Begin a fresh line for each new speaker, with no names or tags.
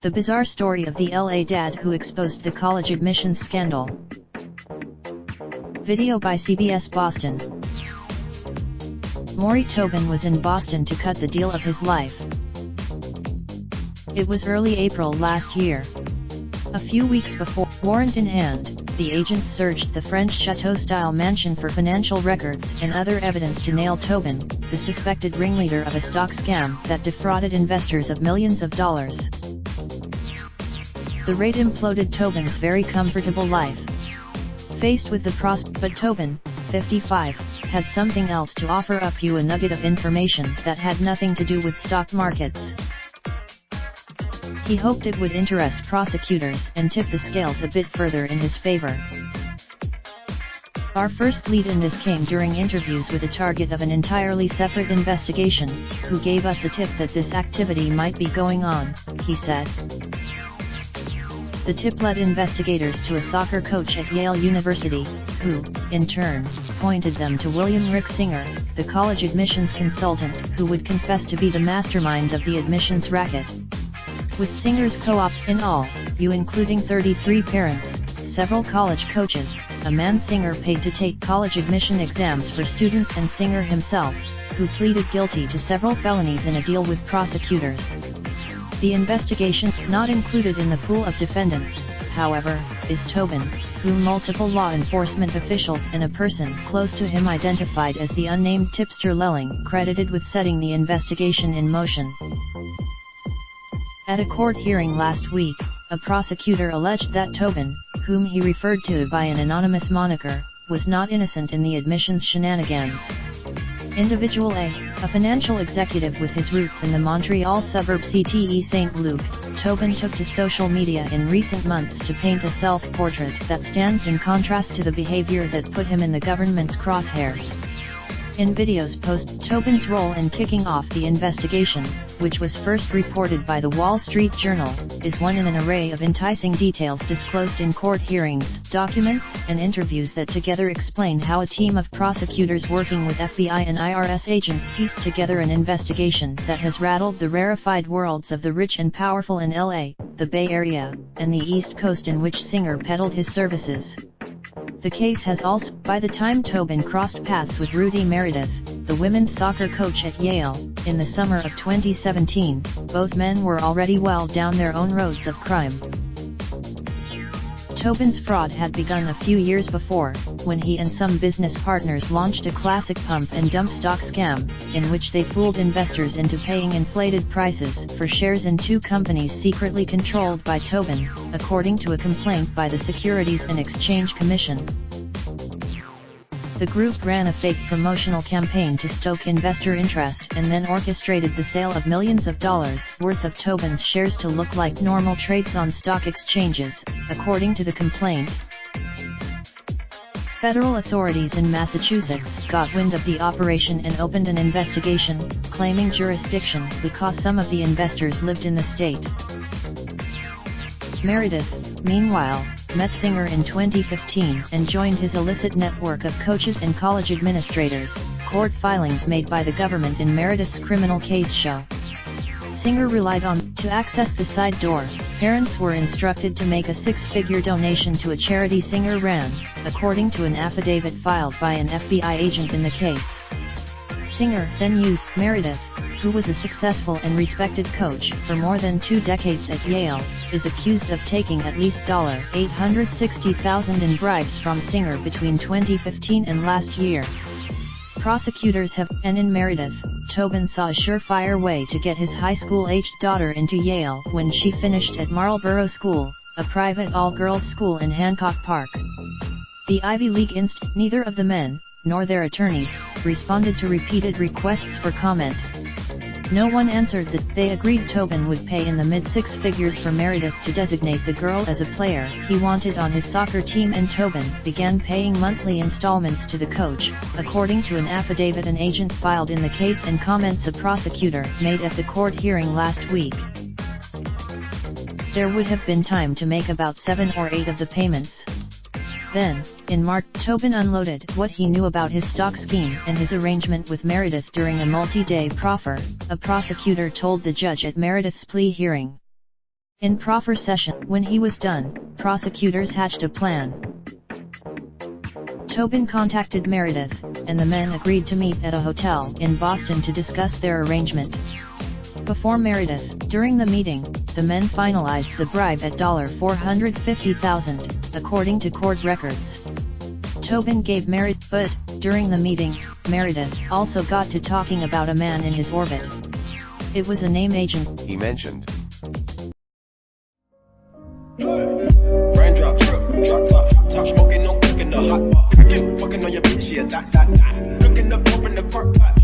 The bizarre story of the LA dad who exposed the college admissions scandal. Video by CBS Boston. Maury Tobin was in Boston to cut the deal of his life. It was early April last year. A few weeks before, warrant in hand, the agents searched the French chateau-style mansion for financial records and other evidence to nail Tobin, the suspected ringleader of a stock scam that defrauded investors of millions of dollars. The raid imploded Tobin's very comfortable life. Faced with the prospect, but Tobin, 55, had something else to offer up you, a nugget of information that had nothing to do with stock markets. He hoped it would interest prosecutors and tip the scales a bit further in his favor. Our first lead in this came during interviews with a target of an entirely separate investigation, who gave us a tip that this activity might be going on, he said. The tip led investigators to a soccer coach at Yale University, who, in turn, pointed them to William Rick Singer, the college admissions consultant who would confess to be the mastermind of the admissions racket. With Singer's co-op, in all, including 33 parents, several college coaches, a man Singer paid to take college admission exams for students, and Singer himself, who pleaded guilty to several felonies in a deal with prosecutors. The investigation, not included in the pool of defendants, however, is Tobin, whom multiple law enforcement officials and a person close to him identified as the unnamed tipster Lelling, credited with setting the investigation in motion. At a court hearing last week, a prosecutor alleged that Tobin, whom he referred to by an anonymous moniker, was not innocent in the admissions shenanigans. Individual A, a financial executive with his roots in the Montreal suburb CTE St. Luc, Tobin took to social media in recent months to paint a self-portrait that stands in contrast to the behavior that put him in the government's crosshairs. In videos post, Tobin's role in kicking off the investigation, which was first reported by the Wall Street Journal, is one in an array of enticing details disclosed in court hearings, documents, and interviews that together explain how a team of prosecutors working with FBI and IRS agents pieced together an investigation that has rattled the rarefied worlds of the rich and powerful in LA, the Bay Area, and the East Coast, in which Singer peddled his services. The case has also, by the time Tobin crossed paths with Rudy Meredith, the women's soccer coach at Yale, in the summer of 2017, both men were already well down their own roads of crime. Tobin's fraud had begun a few years before, when he and some business partners launched a classic pump and dump stock scam, in which they fooled investors into paying inflated prices for shares in two companies secretly controlled by Tobin, according to a complaint by the Securities and Exchange Commission. The group ran a fake promotional campaign to stoke investor interest and then orchestrated the sale of millions of dollars worth of Tobin's shares to look like normal trades on stock exchanges, according to the complaint. Federal authorities in Massachusetts got wind of the operation and opened an investigation, claiming jurisdiction because some of the investors lived in the state. Meredith, meanwhile, met Singer in 2015 and joined his illicit network of coaches and college administrators, court filings made by the government in Meredith's criminal case show. Singer relied on, to access the side door, parents were instructed to make a six-figure donation to a charity Singer ran, according to an affidavit filed by an FBI agent in the case. Singer then used Meredith, who was a successful and respected coach for more than 2 decades at Yale, is accused of taking at least $860,000 in bribes from Singer between 2015 and last year. Prosecutors have, and in Meredith, Tobin saw a surefire way to get his high school-aged daughter into Yale when she finished at Marlborough School, a private all-girls school in Hancock Park. The Ivy League neither of the men, nor their attorneys, responded to repeated requests for comment. No one answered that. They agreed Tobin would pay in the mid-six figures for Meredith to designate the girl as a player he wanted on his soccer team, and Tobin began paying monthly installments to the coach, according to an affidavit an agent filed in the case and comments a prosecutor made at the court hearing last week. There would have been time to make about 7 or 8 of the payments. Then, in March, Tobin unloaded what he knew about his stock scheme and his arrangement with Meredith during a multi-day proffer, a prosecutor told the judge at Meredith's plea hearing. In proffer session, when he was done, prosecutors hatched a plan. Tobin contacted Meredith, and the men agreed to meet at a hotel in Boston to discuss their arrangement. Before Meredith, during the meeting, the men finalized the bribe at $450,000, according to court records. Tobin gave Meredith, but, during the meeting, Meredith also got to talking about a man in his orbit. It was a name agent,
he mentioned.
Raindrop, drop top, smoking, no cooking the hot pot. Fucking on your bitch, yeah, that. Looking up, open the park, pot.